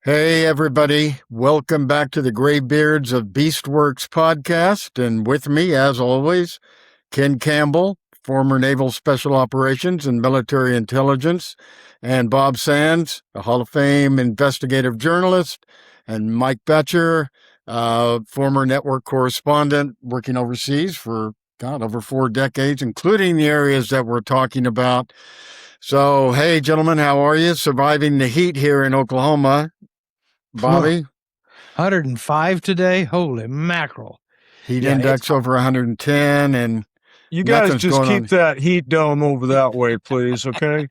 Hey, everybody. Welcome back to the Greybeards of Beastwerx podcast. And with me, as always, Ken Campbell, former Naval Special Operations and Military Intelligence, and Bob Sands, a Hall of Fame investigative journalist, and Mike Betcher, former network correspondent working overseas for, over 4 decades, including the areas that we're talking about. So, hey, gentlemen, how are you? Surviving the heat here in Oklahoma. Bobby? 105 today? Holy mackerel. Heat index over 110, and you guys just keep that heat dome over that way, please. Okay,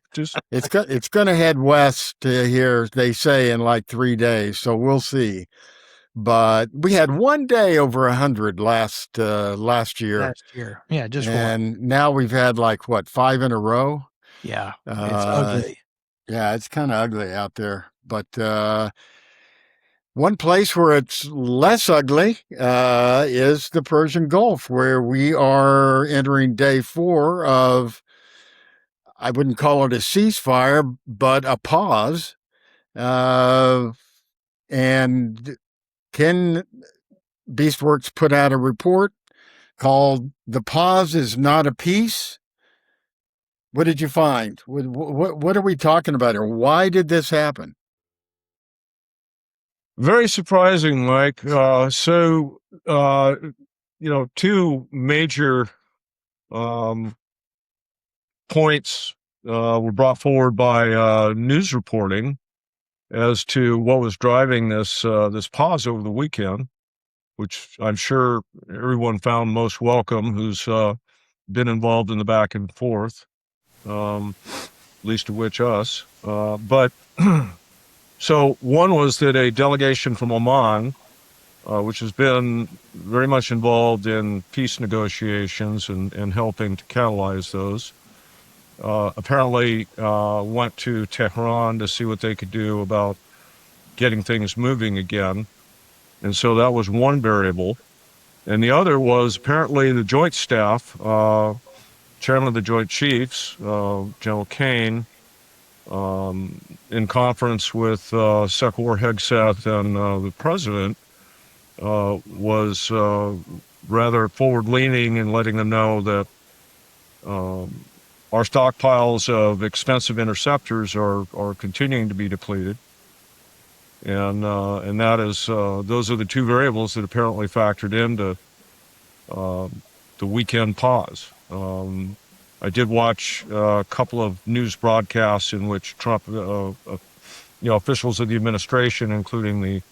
it's going to head west here, they say, in like 3 days, so we'll see. But we had 1 day over 100 last year. Yeah, just and one. Now we've had 5 in a row. Yeah, it's ugly. Yeah, it's kind of ugly out there, but one place where it's less ugly is the Persian Gulf, where we are entering day 4 of, I wouldn't call it a ceasefire, but a pause. And Ken Beastwerx put out a report called "The Pause is Not a Peace." What did you find? What are we talking about here? Why did this happen? Very surprising, Mike. Two major points were brought forward by news reporting as to what was driving this pause over the weekend, which I'm sure everyone found most welcome who's been involved in the back and forth, least of which us. But so one was that a delegation from Oman, which has been very much involved in peace negotiations and helping to catalyze those, apparently went to Tehran to see what they could do about getting things moving again. And so that was one variable. And the other was apparently the Joint Staff, Chairman of the Joint Chiefs, General Kane, in conference with Secretary Hegseth and the President, was rather forward-leaning in letting them know that our stockpiles of expensive interceptors are continuing to be depleted, and that is those are the two variables that apparently factored into the weekend pause. I did watch a couple of news broadcasts in which Trump, officials of the administration, including the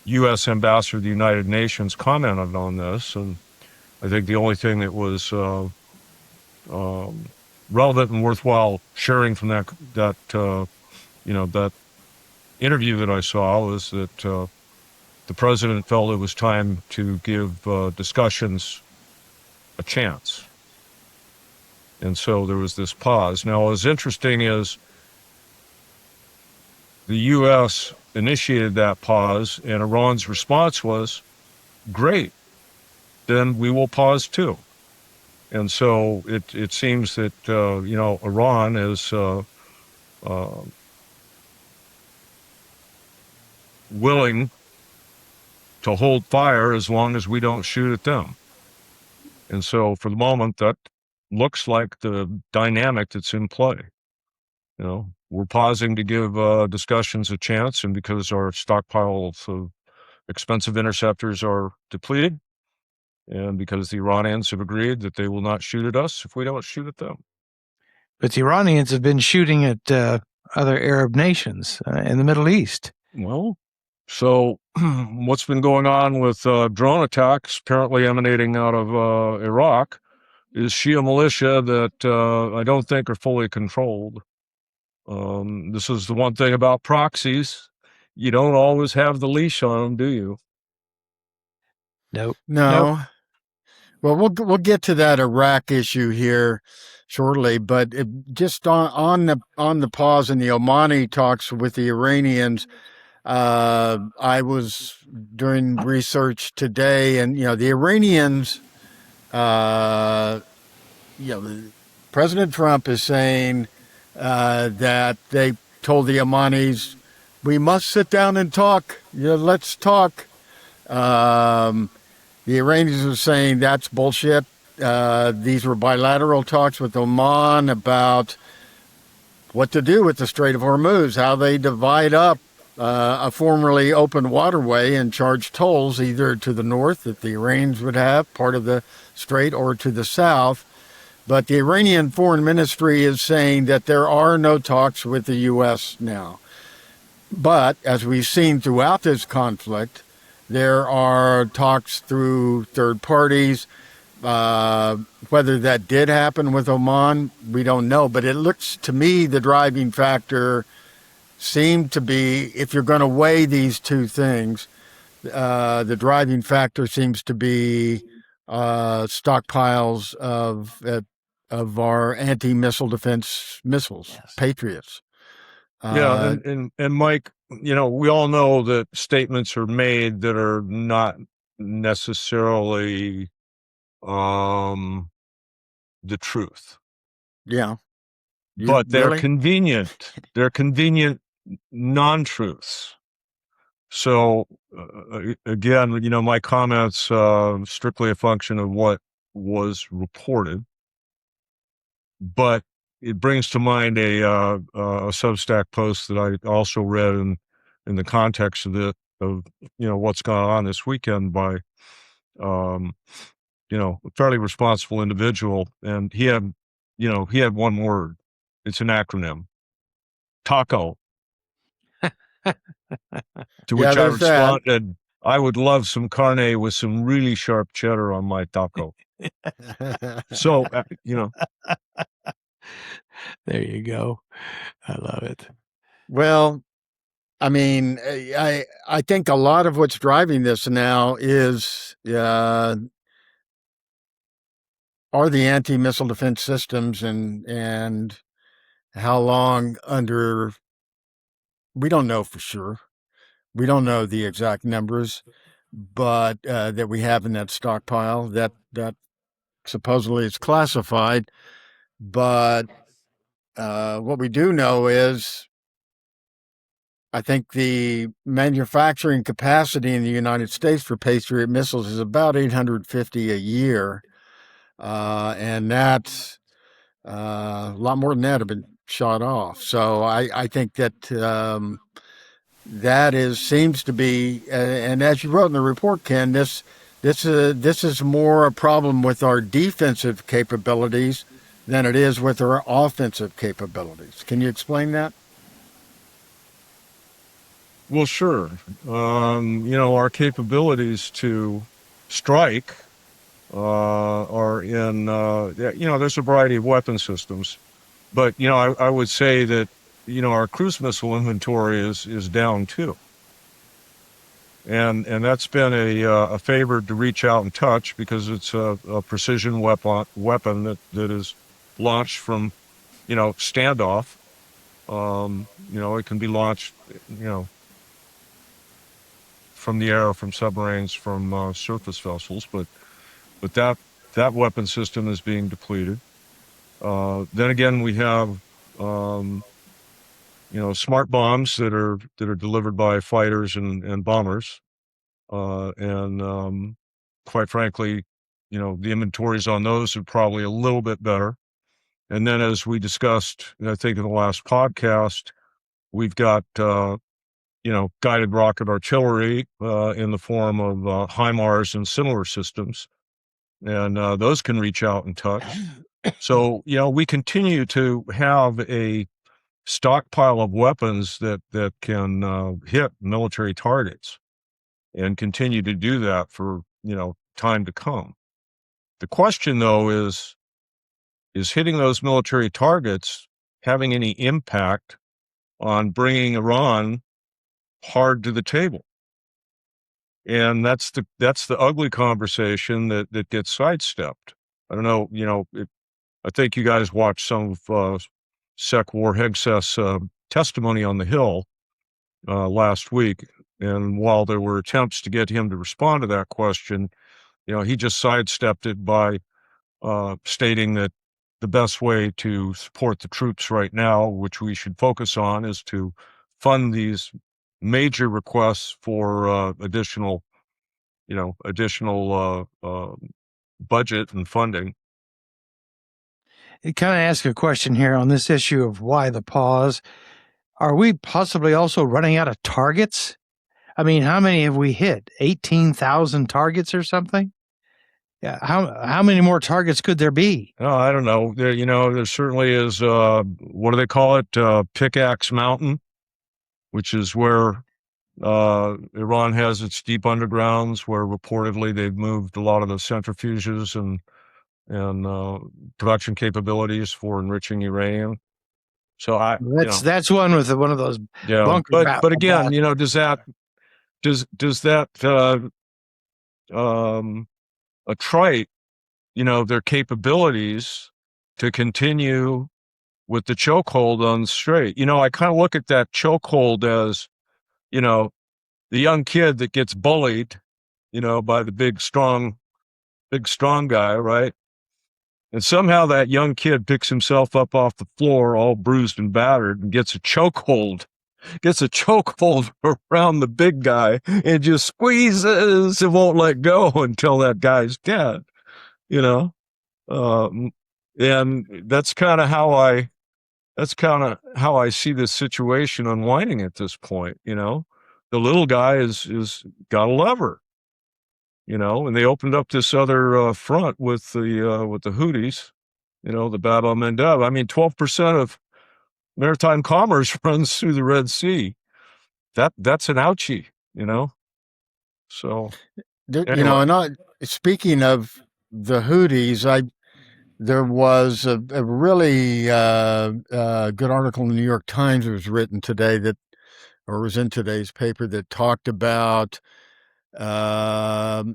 U.S. Ambassador to the United Nations, commented on this, and I think the only thing that was relevant and worthwhile sharing from that interview that I saw was that the president felt it was time to give discussions a chance. And so there was this pause. Now, what's interesting is the U.S. initiated that pause, and Iran's response was, great, then we will pause too. And so it seems that, Iran is willing to hold fire as long as we don't shoot at them. And so for the moment, that looks like the dynamic that's in play. We're pausing to give discussions a chance, and because our stockpiles of expensive interceptors are depleted, and because the Iranians have agreed that they will not shoot at us if we don't shoot at them. But the Iranians have been shooting at other Arab nations in the Middle East. Well, so what's been going on with drone attacks apparently emanating out of Iraq is Shia militia that I don't think are fully controlled. This is the one thing about proxies. You don't always have the leash on them, do you? Nope. No. Well, we'll get to that Iraq issue here shortly, but just on the pause in the Omani talks with the Iranians, I was doing research today, and the Iranians, President Trump is saying that they told the Omanis We must sit down and talk. Yeah, let's talk. The Iranians are saying that's bullshit. These were bilateral talks with Oman about what to do with the Strait of Hormuz, how they divide up a formerly open waterway and charge tolls either to the north that the Iranians would have, part of the strait, or to the south. But the Iranian Foreign Ministry is saying that there are no talks with the U.S. now. But as we've seen throughout this conflict, there are talks through third parties. Whether that did happen with Oman, we don't know. But it looks to me the driving factor seemed to be, if you're going to weigh these two things, the driving factor seems to be stockpiles of our anti-missile defense missiles, Yes. Patriots. Yeah, and Mike, we all know that statements are made that are not necessarily the truth. Yeah. But they're Really? convenient. They're convenient non-truths. So again, my comments strictly a function of what was reported, but it brings to mind a Substack post that I also read in the context of what's gone on this weekend by a fairly responsible individual, and he had one word. It's an acronym. Taco. To which I there's that. responded, I would love some carne with some really sharp cheddar on my taco. So, There you go. I love it. Well, I mean, I think a lot of what's driving this now is are the anti-missile defense systems and how long under. We don't know for sure. We don't know the exact numbers, but that we have in that stockpile that supposedly is classified. But what we do know is, I think the manufacturing capacity in the United States for Patriot missiles is about 850 a year, and that's a lot more than that have been shot off. So I think that that seems to be, and as you wrote in the report, Ken, this is more a problem with our defensive capabilities than it is with our offensive capabilities. Can you explain that? well, sure. Our capabilities to strike are in, there's a variety of weapon systems. But, I would say that, our cruise missile inventory is down too. And that's been a favor to reach out and touch, because it's a precision weapon that is launched from, standoff. It can be launched, from the air, from submarines, from surface vessels, but that weapon system is being depleted. Then again, we have smart bombs that are delivered by fighters and bombers, and quite frankly, the inventories on those are probably a little bit better. And then, as we discussed, I think in the last podcast, we've got guided rocket artillery in the form of HIMARS and similar systems, and those can reach out and touch. So, we continue to have a stockpile of weapons that can hit military targets, and continue to do that for, time to come. The question, though, is hitting those military targets having any impact on bringing Iran hard to the table? And that's the ugly conversation that gets sidestepped. I don't know, I think you guys watched some of Sec War Hegseth's testimony on the Hill last week. And while there were attempts to get him to respond to that question, he just sidestepped it by stating that the best way to support the troops right now, which we should focus on, is to fund these major requests for additional budget and funding. It kind of asks a question here on this issue of why the pause. Are we possibly also running out of targets? I mean, how many have we hit? 18,000 targets or something? Yeah. How many more targets could there be? Oh, I don't know. There certainly is, what do they call it? Pickaxe Mountain, which is where Iran has its deep undergrounds, where reportedly they've moved a lot of the centrifuges and production capabilities for enriching uranium. So that's one with one of those bunker. But again, does that attrite their capabilities to continue with the chokehold on the strait? I kind of look at that chokehold as the young kid that gets bullied by the big strong guy, right? And somehow that young kid picks himself up off the floor all bruised and battered and gets a chokehold around the big guy and just squeezes and won't let go until that guy's dead, and that's kind of how I see this situation unwinding at this point. The little guy is got a lever, and they opened up this other front with the Houthis, the Bab el-Mandeb. I mean, 12% of maritime commerce runs through the Red Sea. That's an ouchie, So, anyway. Speaking of the Houthis, there was a really good article in the New York Times that was written today was in today's paper that talked about, one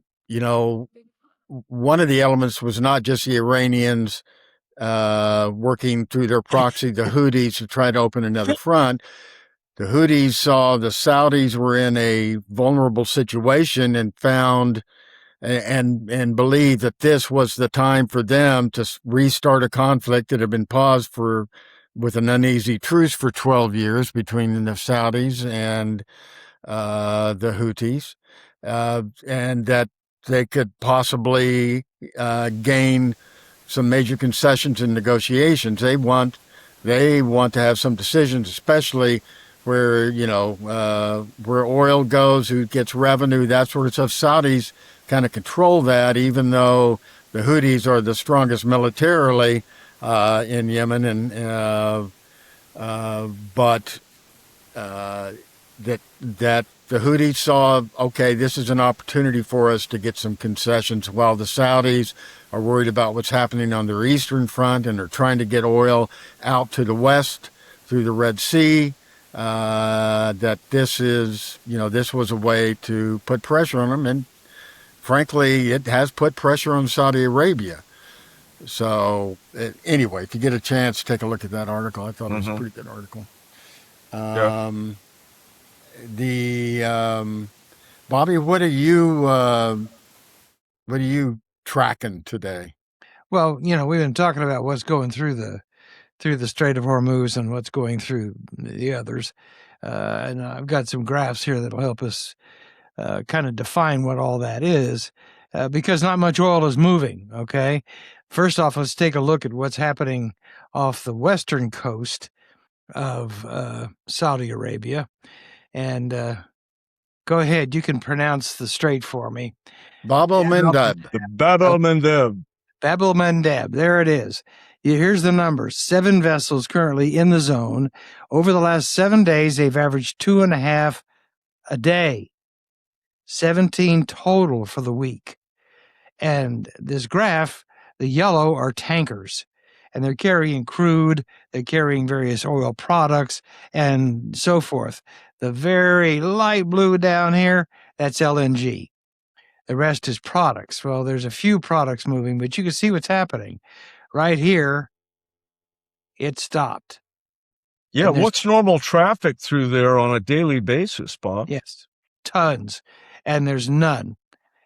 of the elements was not just the Iranians working through their proxy, the Houthis, to try to open another front. The Houthis saw the Saudis were in a vulnerable situation and found and believed that this was the time for them to restart a conflict that had been paused with an uneasy truce for 12 years between the Saudis and the Houthis, and that they could possibly gain some major concessions in negotiations. They want to have some decisions, especially where where oil goes, who gets revenue, that sort of stuff. Saudis kind of control that, even though the Houthis are the strongest militarily in Yemen, and but that the Houthis saw, okay, this is an opportunity for us to get some concessions, while the Saudis are worried about what's happening on their eastern front and are trying to get oil out to the west through the Red Sea. That this was a way to put pressure on them, and frankly, it has put pressure on Saudi Arabia. So anyway, if you get a chance, take a look at that article. I thought it was a pretty good article. Bobby, what are you tracking today? Well, we've been talking about what's going through the Strait of Hormuz and what's going through the others. And I've got some graphs here that'll help us kind of define what all that is, because not much oil is moving, okay? First off, let's take a look at what's happening off the western coast of Saudi Arabia. And go ahead, you can pronounce the strait for me. Bab el-Mandeb. Bab el-Mandeb. Bab el-Mandeb, there it is. Here's the numbers. 7 vessels currently in the zone. Over the last 7 days, they've averaged 2.5 a day. 17 total for the week. And this graph, the yellow are tankers. And they're carrying crude, they're carrying various oil products, and so forth. The very light blue down here, that's LNG. The rest is products. Well, there's a few products moving, but you can see what's happening. Right here, it stopped. Yeah, what's normal traffic through there on a daily basis, Bob? Yes, tons. And there's none.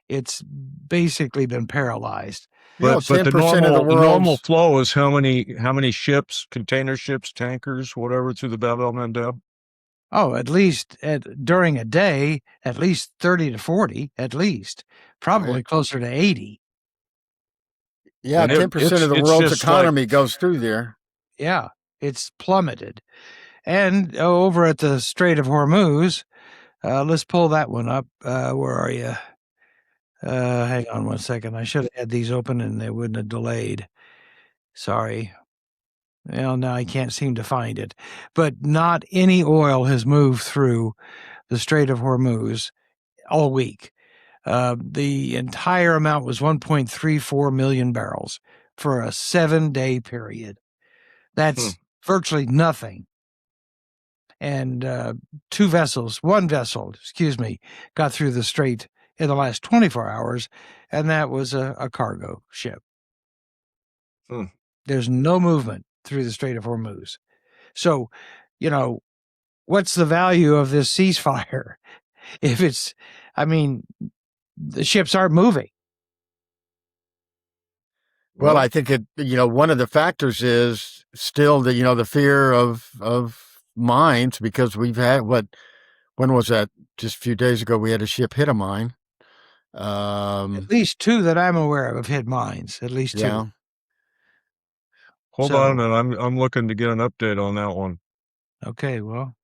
It's basically been paralyzed. But the normal flow is how many ships, container ships, tankers, whatever, through the Bab el-Mandeb? Oh, at least during a day, at least 30 to 40, at least. Probably closer to 80. Yeah, 10% of the it's world's just like, economy goes through there. Yeah, it's plummeted. And over at the Strait of Hormuz, let's pull that one up. Where are you? Hang on one second. I should have had these open and they wouldn't have delayed. Sorry. Well, now I can't seem to find it. But not any oil has moved through the Strait of Hormuz all week. The entire amount was 1.34 million barrels for a 7-day period. That's virtually nothing. And one vessel, got through the strait in the last 24 hours, and that was a cargo ship. There's no movement through the Strait of Hormuz. So, what's the value of this ceasefire? If the ships aren't moving. Well, I think one of the factors is still the fear of mines, because we've had when was that? Just a few days ago, we had a ship hit a mine. At least 2 that I'm aware of have hit mines. At least 2. Yeah. Hold on a minute. I'm looking to get an update on that one. Okay, well,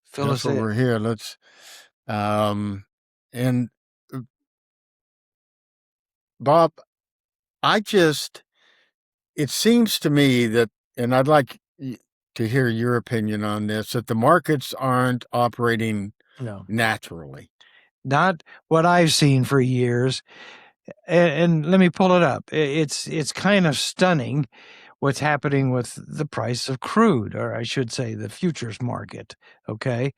fill That's us in. over here. Let's and Bob, it seems to me that, and I'd like to hear your opinion on this, that the markets aren't operating naturally. Not what I've seen for years. And let me pull it up. It's kind of stunning what's happening with the price of crude, or I should say the futures market. Okay.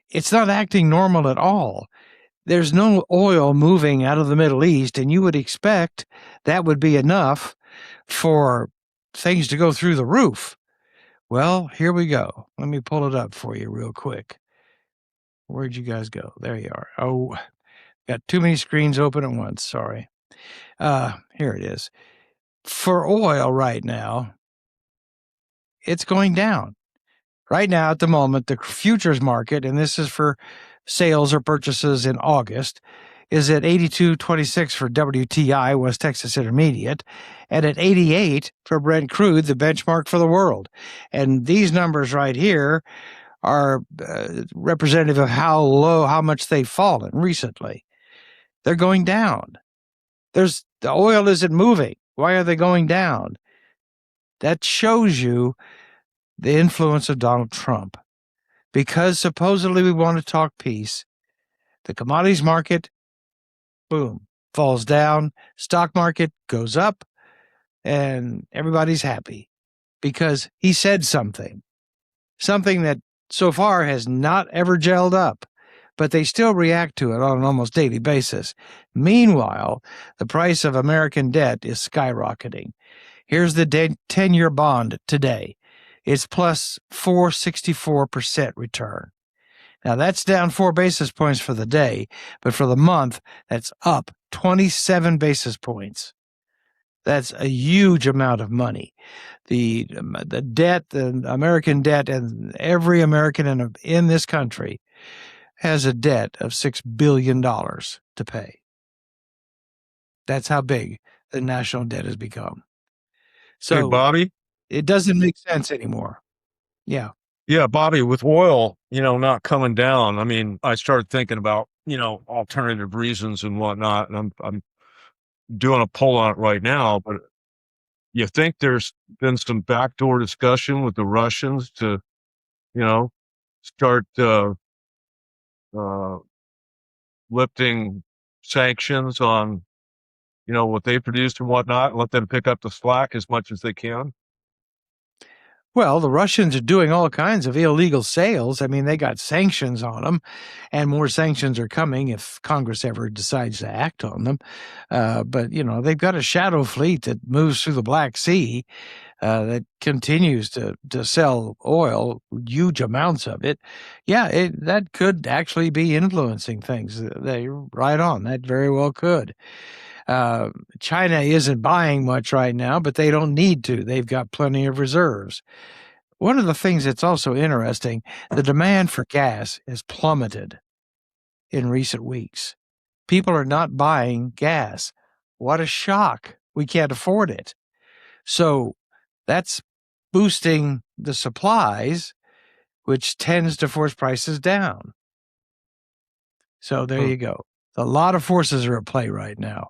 It's not acting normal at all. There's no oil moving out of the Middle East, and you would expect that would be enough for things to go through the roof. Well, here we go. Let me pull it up for you real quick. Where'd you guys go? There you are. Oh, got too many screens open at once. Sorry. Here it is. For oil right now, it's going down. Right now, at the moment, the futures market, and this is for sales or purchases in August, is at 82.26 for WTI, West Texas Intermediate, and at 88 for Brent crude, the benchmark for the world. And these numbers right here are representative of how much they've fallen recently. They're going down. The oil isn't moving. Why are they going down? That shows you the influence of Donald Trump. Because supposedly we want to talk peace, the commodities market, boom, falls down, stock market goes up, and everybody's happy because he said something that so far has not ever gelled up, but they still react to it on an almost daily basis. Meanwhile, the price of American debt is skyrocketing. Here's the 10-year bond today. It's plus 4.64% return. Now, that's down 4 basis points for the day, but for the month, that's up 27 basis points. That's a huge amount of money. The debt, the American debt, and every American in this country has a debt of $6 billion to pay. That's how big the national debt has become. So, hey, Bobby, it doesn't make sense anymore. Yeah. Yeah, Bobby, with oil, not coming down, I mean, I started thinking about, alternative reasons and whatnot, and I'm doing a poll on it right now, but you think there's been some backdoor discussion with the Russians to, start lifting sanctions on, what they produced and whatnot, and let them pick up the slack as much as they can? Well, the Russians are doing all kinds of illegal sales. I mean, they got sanctions on them, and more sanctions are coming if Congress ever decides to act on them. But, they've got a shadow fleet that moves through the Black Sea that continues to sell oil, huge amounts of it. Yeah, that could actually be influencing things. You're right on. That very well could. China isn't buying much right now, but they don't need to. They've got plenty of reserves. One of the things that's also interesting, the demand for gas has plummeted in recent weeks. People are not buying gas. What a shock. We can't afford it. So that's boosting the supplies, which tends to force prices down. So there you go. A lot of forces are at play right now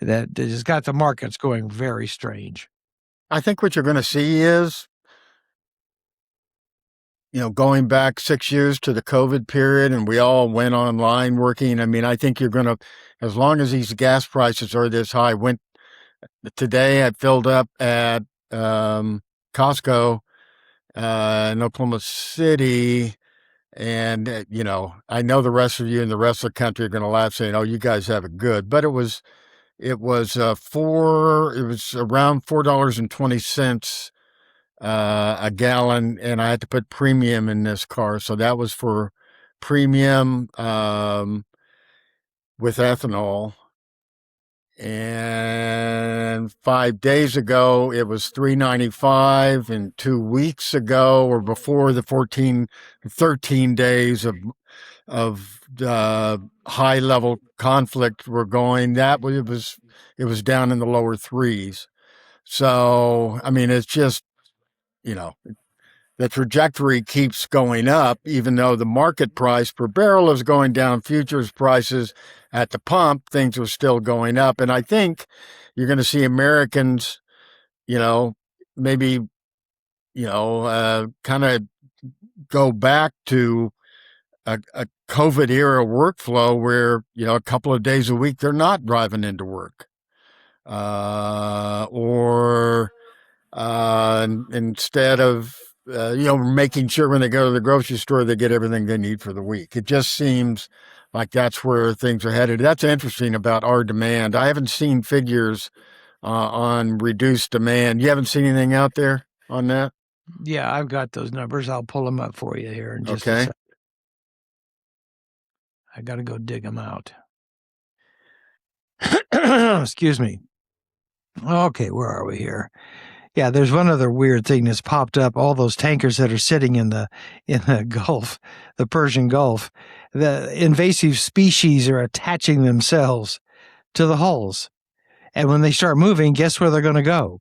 that has got the markets going very strange. I think what you're going to see is, going back 6 years to the COVID period and we all went online working. I mean, I think you're going to, as long as these gas prices are this high, today I filled up at Costco in Oklahoma City. And, I know the rest of you and the rest of the country are going to laugh saying, oh, you guys have it good. But it was around $4.20 a gallon. And I had to put premium in this car. So that was for premium with ethanol. And 5 days ago, it was $3.95, and 2 weeks ago, or before the 13 days of high level conflict were going, it was down in the lower threes. So, I mean, it's just, the trajectory keeps going up, even though the market price per barrel is going down. Futures prices at the pump, things are still going up. And I think you're going to see Americans, maybe, kind of go back to a COVID era workflow where, a couple of days a week, they're not driving into work. Instead of, making sure when they go to the grocery store, they get everything they need for the week. It just seems like that's where things are headed. That's interesting about our demand. I haven't seen figures on reduced demand. You haven't seen anything out there on that? Yeah, I've got those numbers. I'll pull them up for you here in just a Okay. second. I got to go dig them out. Excuse me. Okay, where are we here? Yeah, there's one other weird thing that's popped up. All those tankers that are sitting in the Gulf, the Persian Gulf, the invasive species are attaching themselves to the hulls. And when they start moving, guess where they're going to go?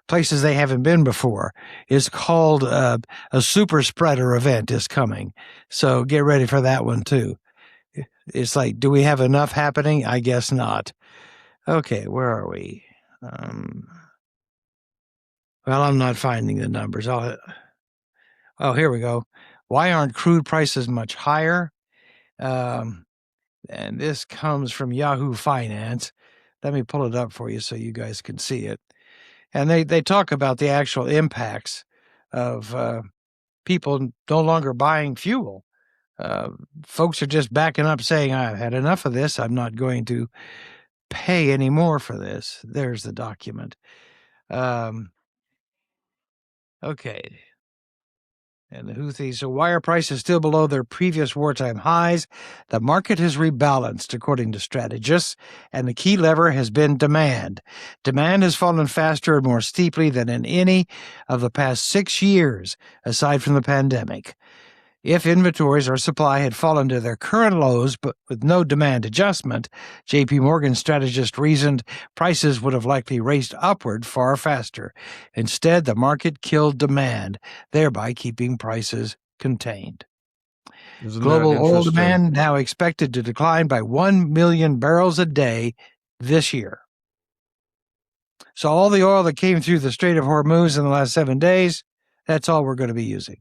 Places they haven't been before. It's called a super spreader event is coming. So get ready for that one too. It's like, do we have enough happening? I guess not. Okay, where are we? Well, I'm not finding the numbers. Oh, here we go. Why aren't crude prices much higher? And this comes from Yahoo Finance. Let me pull it up for you so you guys can see it. And they talk about the actual impacts of people no longer buying fuel. Folks are just backing up saying, I've had enough of this. I'm not going to pay any more for this. There's the document. Okay. And the Houthis, so why are prices still below their previous wartime highs? The market has rebalanced, according to strategists, and the key lever has been demand. Demand has fallen faster and more steeply than in any of the past 6 years, aside from the pandemic. If inventories or supply had fallen to their current lows but with no demand adjustment, J.P. Morgan strategist reasoned prices would have likely raced upward far faster. Instead, the market killed demand, thereby keeping prices contained. Global oil demand now expected to decline by 1 million barrels a day this year. So all the oil that came through the Strait of Hormuz in the last 7 days, that's all we're going to be using.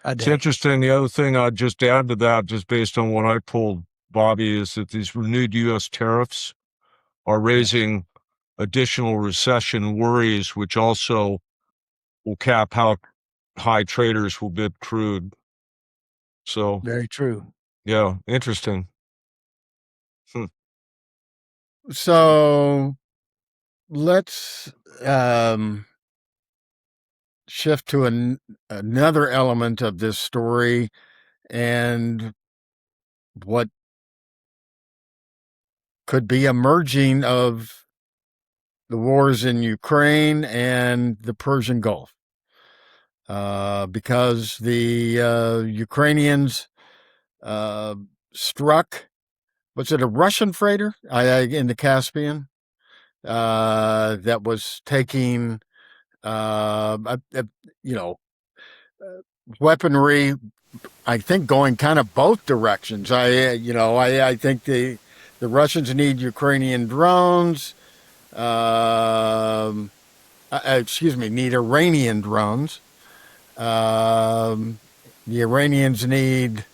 It's interesting. The other thing I'd just add to that, just based on what I pulled, Bobby, is that these renewed U.S. tariffs are raising additional recession worries, which also will cap how high traders will bid crude. So very true. Yeah, interesting. So let's shift to another element of this story and what could be emerging of the wars in Ukraine and the Persian Gulf. because the Ukrainians struck, was it a Russian freighter in the Caspian that was taking, you know, weaponry, I think going kind of both directions. I think the Russians need Ukrainian drones. Need Iranian drones. The Iranians need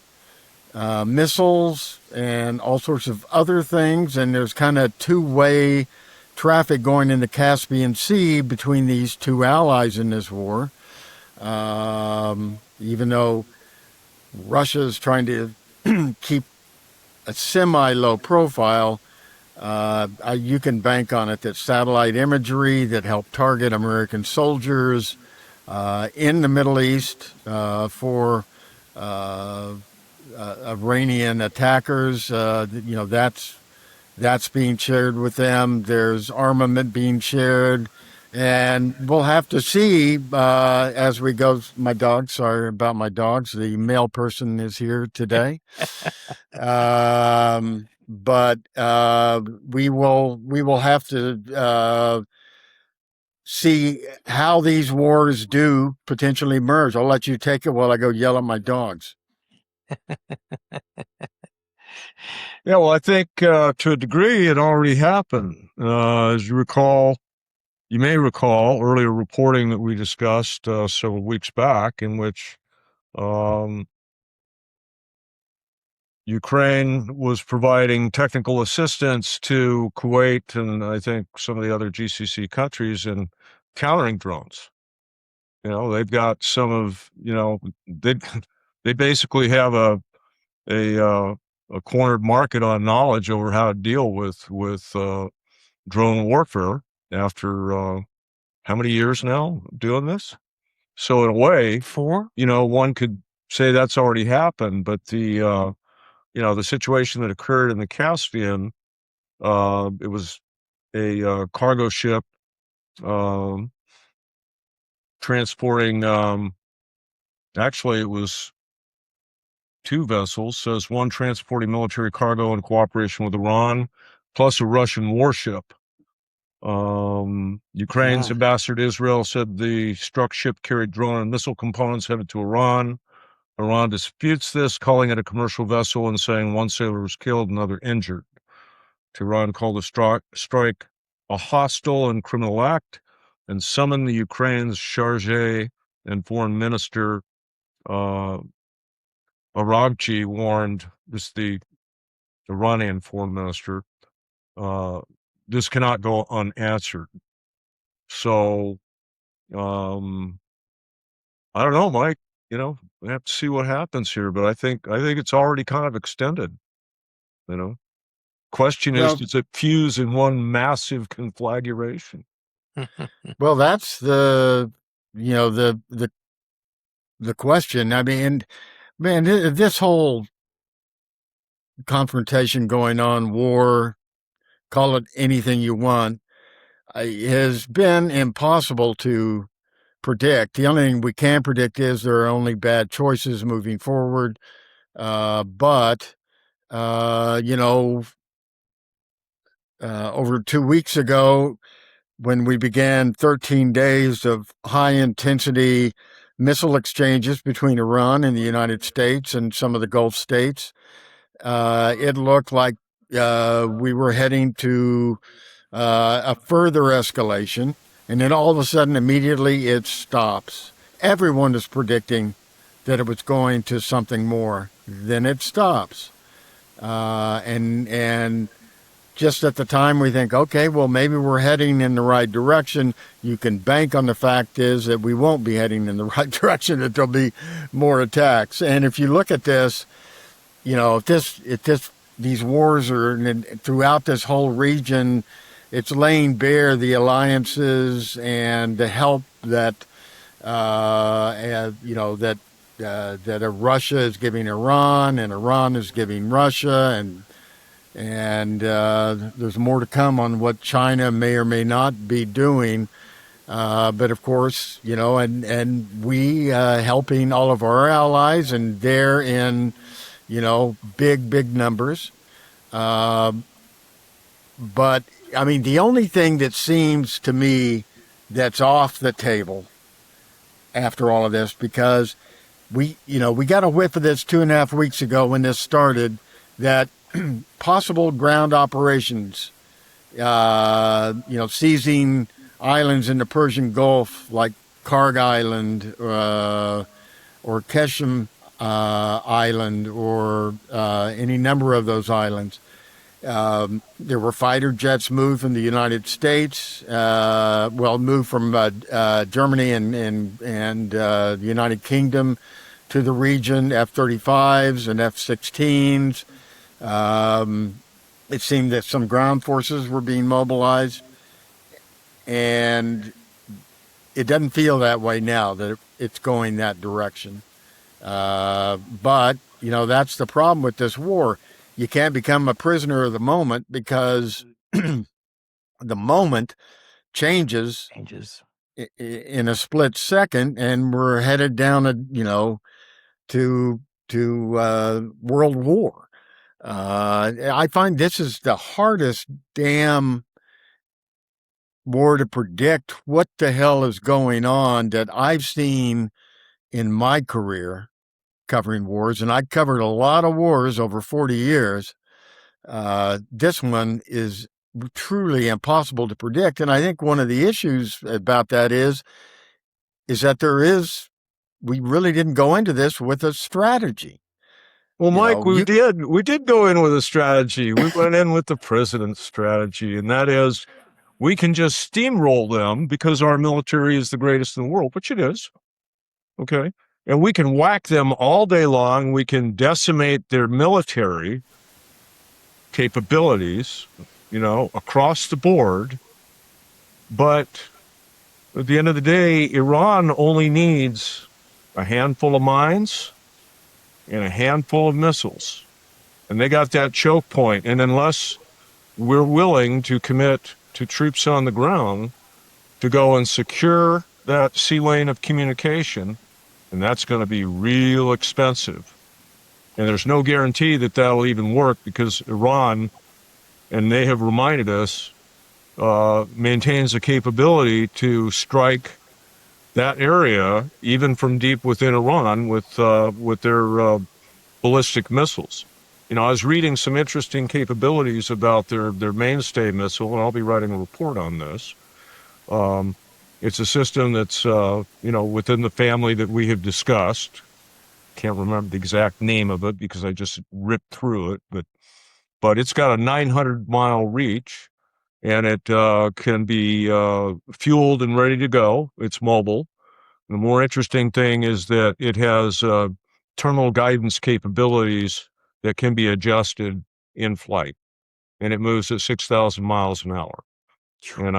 missiles and all sorts of other things, and there's kind of two-way traffic going in the Caspian Sea between these two allies in this war. Even though Russia is trying to keep a semi-low profile, you can bank on it that satellite imagery that help target American soldiers in the Middle East for Iranian attackers, that's being shared with them. There's armament being shared. And we'll have to see as we go. Sorry about my dogs. The male person is here today. But we will have to see how these wars do potentially merge. I'll let you take it while I go yell at my dogs. Yeah, well, I think to a degree it already happened. As you may recall earlier reporting that we discussed several weeks back, in which Ukraine was providing technical assistance to Kuwait and I think some of the other GCC countries in countering drones. They've got some of, they basically have a cornered market on knowledge over how to deal with drone warfare after how many years now doing this? So in a way, 4, one could say that's already happened, but the situation that occurred in the Caspian, it was a cargo ship transporting, actually it was 2 vessels, says one transporting military cargo in cooperation with Iran, plus a Russian warship. Ukraine's ambassador to Israel said the struck ship carried drone and missile components headed to Iran. Iran disputes this, calling it a commercial vessel and saying one sailor was killed, another injured. Tehran called the strike a hostile and criminal act and summoned the Ukraine's chargé and foreign minister, Aragchi, warned, this is the Iranian foreign minister, this cannot go unanswered. So, I don't know, Mike, we have to see what happens here, but I think it's already kind of extended, Question is, does it fuse in one massive conflagration? Well, that's the question. I mean, man, this whole confrontation going on, war, call it anything you want, has been impossible to predict. The only thing we can predict is there are only bad choices moving forward. But over 2 weeks ago, when we began 13 days of high intensity missile exchanges between Iran and the United States and some of the Gulf states, it looked like we were heading to a further escalation. And then all of a sudden, immediately it stops. Everyone is predicting that it was going to something more. Then it stops. And just at the time we think, okay, well, maybe we're heading in the right direction. You can bank on the fact is that we won't be heading in the right direction, that there'll be more attacks. And if you look at this, these wars are throughout this whole region, it's laying bare the alliances and the help that Russia is giving Iran and Iran is giving Russia, and there's more to come on what China may or may not be doing. But of course, and we helping all of our allies, and they're in, big numbers. But I mean, the only thing that seems to me that's off the table after all of this, because we got a whiff of this 2.5 weeks ago when this started, that possible ground operations, seizing islands in the Persian Gulf like Karg Island, or Keshem Island, or any number of those islands. There were fighter jets moved from the United States, moved from Germany and the United Kingdom to the region, F-35s and F-16s. It seemed that some ground forces were being mobilized, and it doesn't feel that way now that it's going that direction. But, that's the problem with this war. You can't become a prisoner of the moment, because the moment changes in a split second, and we're headed down to world war. I find this is the hardest damn war to predict what the hell is going on that I've seen in my career covering wars, and I covered a lot of wars over 40 years. This one is truly impossible to predict, and I think one of the issues about that is that we really didn't go into this with a strategy. Well, Mike, we did go in with a strategy. We went in with the president's strategy, and that is, we can just steamroll them because our military is the greatest in the world, which it is. Okay. And we can whack them all day long. We can decimate their military capabilities, across the board. But at the end of the day, Iran only needs a handful of mines and a handful of missiles. And they got that choke point. And unless we're willing to commit to troops on the ground to go and secure that sea lane of communication, and that's going to be real expensive. And there's no guarantee that that'll even work, because Iran, and they have reminded us, maintains the capability to strike that area even from deep within Iran with their ballistic missiles. I was reading some interesting capabilities about their mainstay missile, and I'll be writing a report on this. It's a system that's, within the family that we have discussed. Can't remember the exact name of it because I just ripped through it, but it's got a 900-mile reach, and it can be fueled and ready to go. It's mobile. The more interesting thing is that it has terminal guidance capabilities that can be adjusted in flight, and it moves at 6,000 miles an hour. And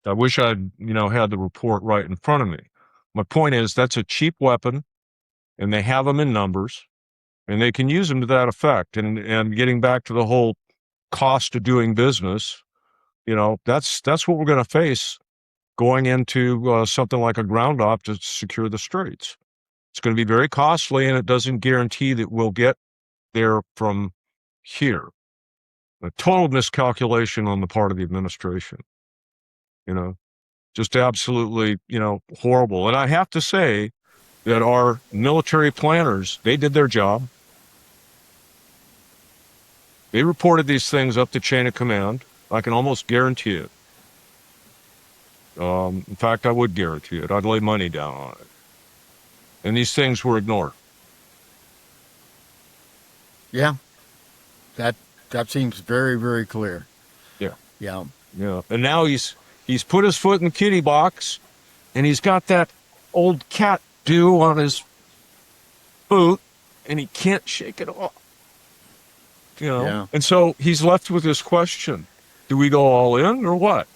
I wish I'd, had the report right in front of me. My point is, that's a cheap weapon, and they have them in numbers, and they can use them to that effect. And getting back to the whole cost of doing business, that's what we're going to face going into something like a ground op to secure the straits. It's going to be very costly, and it doesn't guarantee that we'll get there from here. A total miscalculation on the part of the administration. Just absolutely, horrible. And I have to say that our military planners, they did their job. They reported these things up the chain of command. I can almost guarantee it. In fact, I would guarantee it. I'd lay money down on it. And these things were ignored. Yeah. That seems very, very clear. Yeah. Yeah. Yeah. And now he's put his foot in the kitty box, and he's got that old cat dew on his boot, and he can't shake it off. Yeah. And so he's left with this question: do we go all in or what?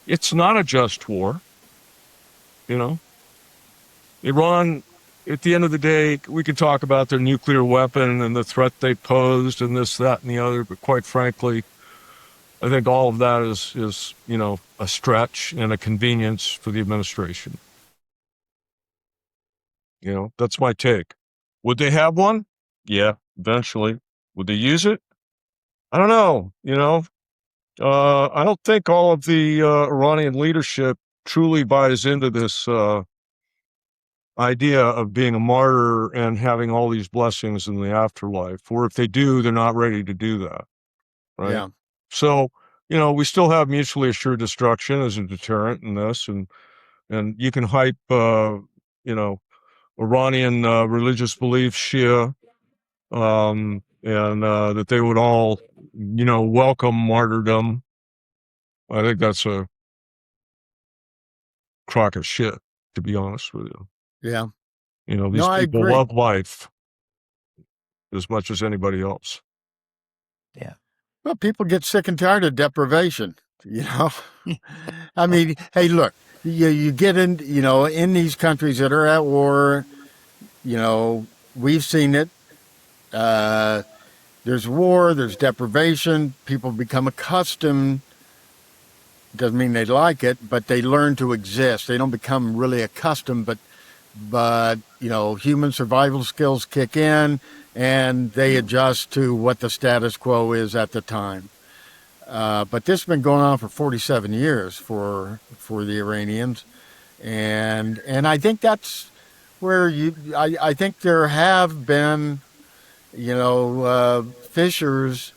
It's not a just war. Iran, at the end of the day, we can talk about their nuclear weapon and the threat they posed and this, that, and the other, but quite frankly, I think all of that is a stretch and a convenience for the administration. That's my take. Would they have one? Yeah, eventually. Would they use it? I don't know. I don't think all of the Iranian leadership truly buys into this idea of being a martyr and having all these blessings in the afterlife. Or if they do, they're not ready to do that. Right. Yeah. So, we still have mutually assured destruction as a deterrent in this, and you can hype, Iranian religious beliefs, Shia, and that they would all, welcome martyrdom. I think that's a crock of shit, to be honest with you. Yeah. These I people agree. love life as much as anybody else. Yeah. Well, people get sick and tired of deprivation, I mean, hey, look, you get in, in these countries that are at war, we've seen it. There's war, there's deprivation. People become accustomed. Doesn't mean they like it, but they learn to exist. They don't become really accustomed, but human survival skills kick in and they adjust to what the status quo is at the time. But this has been going on for 47 years for the Iranians, and I think that's where I think there have been fissures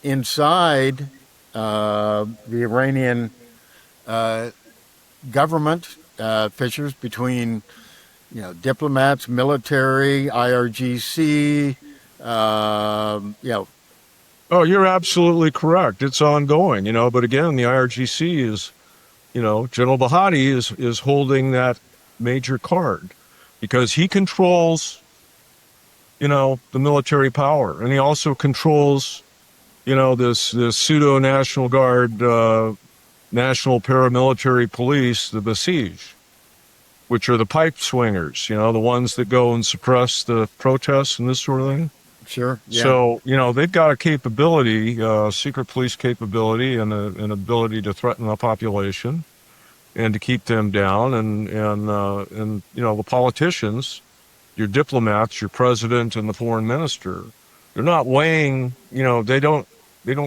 inside the Iranian government, fissures between diplomats, military, IRGC, Oh, you're absolutely correct. It's ongoing, but again, the IRGC is, General Bahati is holding that major card because he controls, the military power, and he also controls, this pseudo National Guard, National Paramilitary Police, the Basij, which are the pipe swingers, the ones that go and suppress the protests and this sort of thing. Sure. Yeah. So, they've got a capability, secret police capability and an ability to threaten the population and to keep them down. And the politicians, your diplomats, your president and the foreign minister, they're not weighing, they don't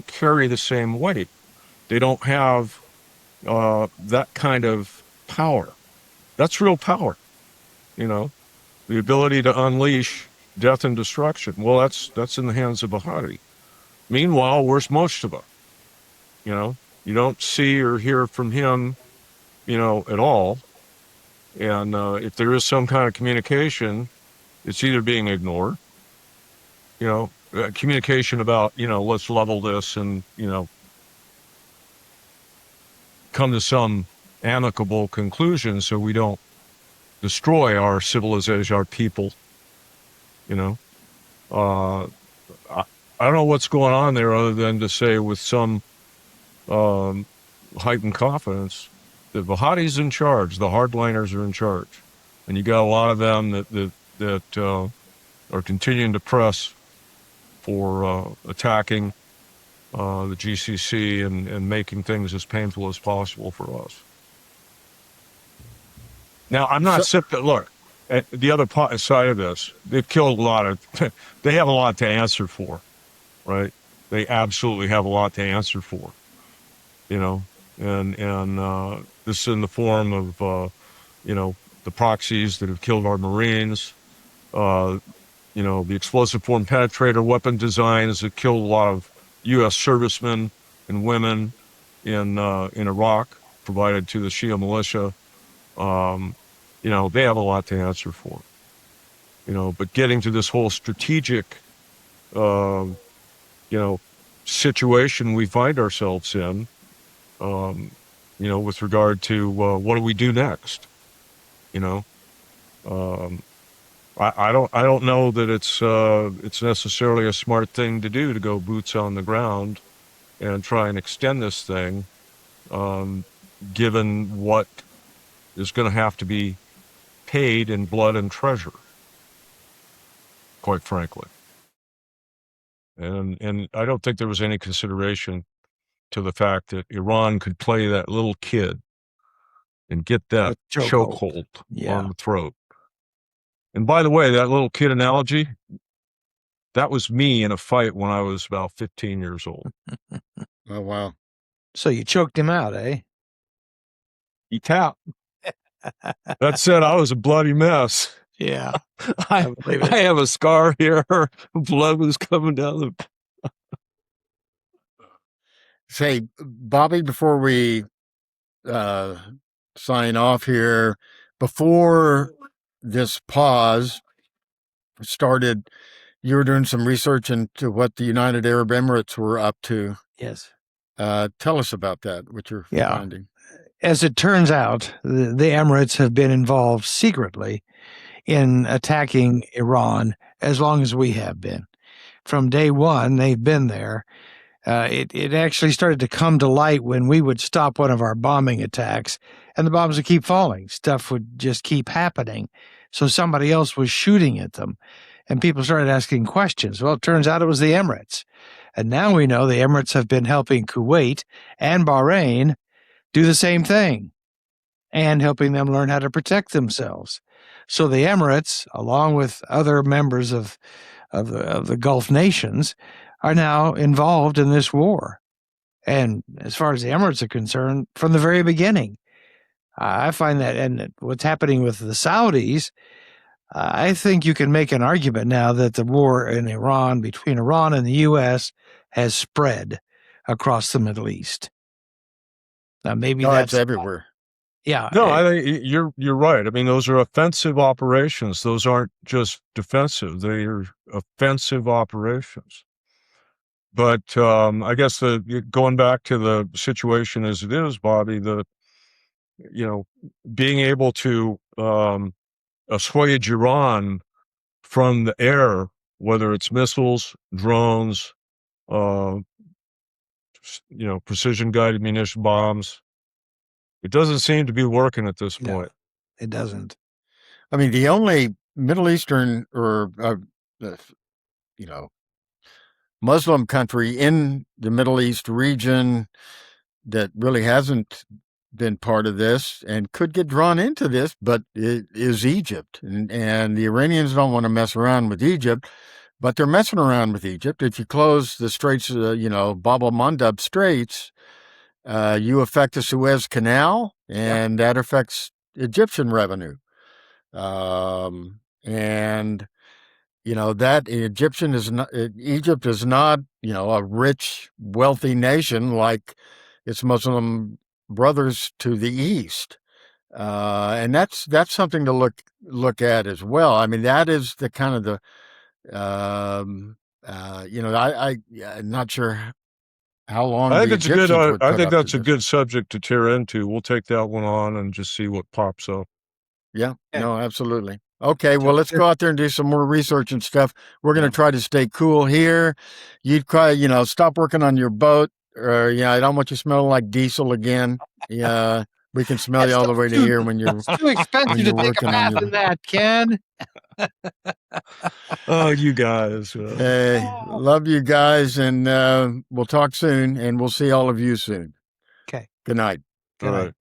carry the same weight. They don't have that kind of power. That's real power, the ability to unleash death and destruction. Well, that's in the hands of Bahati. Meanwhile, where's Moshtaba? You don't see or hear from him, at all. And if there is some kind of communication, it's either being ignored, communication about, let's level this and, come to some amicable conclusion so we don't destroy our civilization, our people. I don't know what's going on there other than to say with some heightened confidence that Bahati's in charge, the hardliners are in charge. And you got a lot of them that are continuing to press for attacking the GCC and making things as painful as possible for us. Now, I'm not look, at the other side of this, they've killed a lot of, they have a lot to answer for, right? They absolutely have a lot to answer for, and this is in the form of, the proxies that have killed our Marines, the explosive form penetrator weapon designs that killed a lot of U.S. servicemen and women in Iraq, provided to the Shia militia. They have a lot to answer for. But getting to this whole strategic, situation we find ourselves in, with regard to what do we do next? I don't know that it's necessarily a smart thing to do to go boots on the ground and try and extend this thing, given what is going to have to be paid in blood and treasure, quite frankly. And I don't think there was any consideration to the fact that Iran could play that little kid and get that chokehold on the throat. And by the way, that little kid analogy, that was me in a fight when I was about 15 years old. Oh, wow. So you choked him out, eh? He tapped. That said, I was a bloody mess. Yeah. I have a scar here. Blood was coming down the... Say, Bobby, before we sign off here, before this pause started, you were doing some research into what the United Arab Emirates were up to. Yes. Tell us about that, what you're finding. As it turns out, the Emirates have been involved secretly in attacking Iran as long as we have been. From day one, they've been there. It actually started to come to light when we would stop one of our bombing attacks, and the bombs would keep falling. Stuff would just keep happening. So somebody else was shooting at them, and people started asking questions. Well, it turns out it was the Emirates. And now we know the Emirates have been helping Kuwait and Bahrain do the same thing and helping them learn how to protect themselves. So the Emirates, along with other members of the Gulf nations, are now involved in this war. And as far as the Emirates are concerned, from the very beginning, I find that, and what's happening with the Saudis, I think you can make an argument now that the war in Iran, between Iran and the U.S., has spread across the Middle East. Now, maybe that's everywhere. Yeah. No, I think you're right. I mean, those are offensive operations. Those aren't just defensive. They are offensive operations. But I guess going back to the situation as it is, Bobby, being able to assuage Iran from the air, whether it's missiles, drones, precision guided munition bombs, it doesn't seem to be working at this point. It doesn't. I mean, the only Middle Eastern or, Muslim country in the Middle East region that really hasn't been part of this and could get drawn into this, but it is Egypt. And the Iranians don't want to mess around with Egypt, but they're messing around with Egypt. If you close the straits, Bab el-Mandeb Straits, you affect the Suez Canal, and that affects Egyptian revenue. That Egypt is not, a rich, wealthy nation like its Muslim brothers to the east. And that's something to look at as well. I mean, that is the kind of I'm not sure how long I think that's a good subject to tear into. We'll take that one on and just see what pops up. Yeah. No, absolutely. Okay, well, let's go out there and do some more research and stuff. We're going to try to stay cool here. You'd stop working on your boat, or I don't want you smelling like diesel again. Yeah, we can smell you all the way to here when you're. It's too expensive to take a bath in that, Ken. Oh, you guys. Hey, love you guys, and we'll talk soon, and we'll see all of you soon. Okay. Good night. Good night.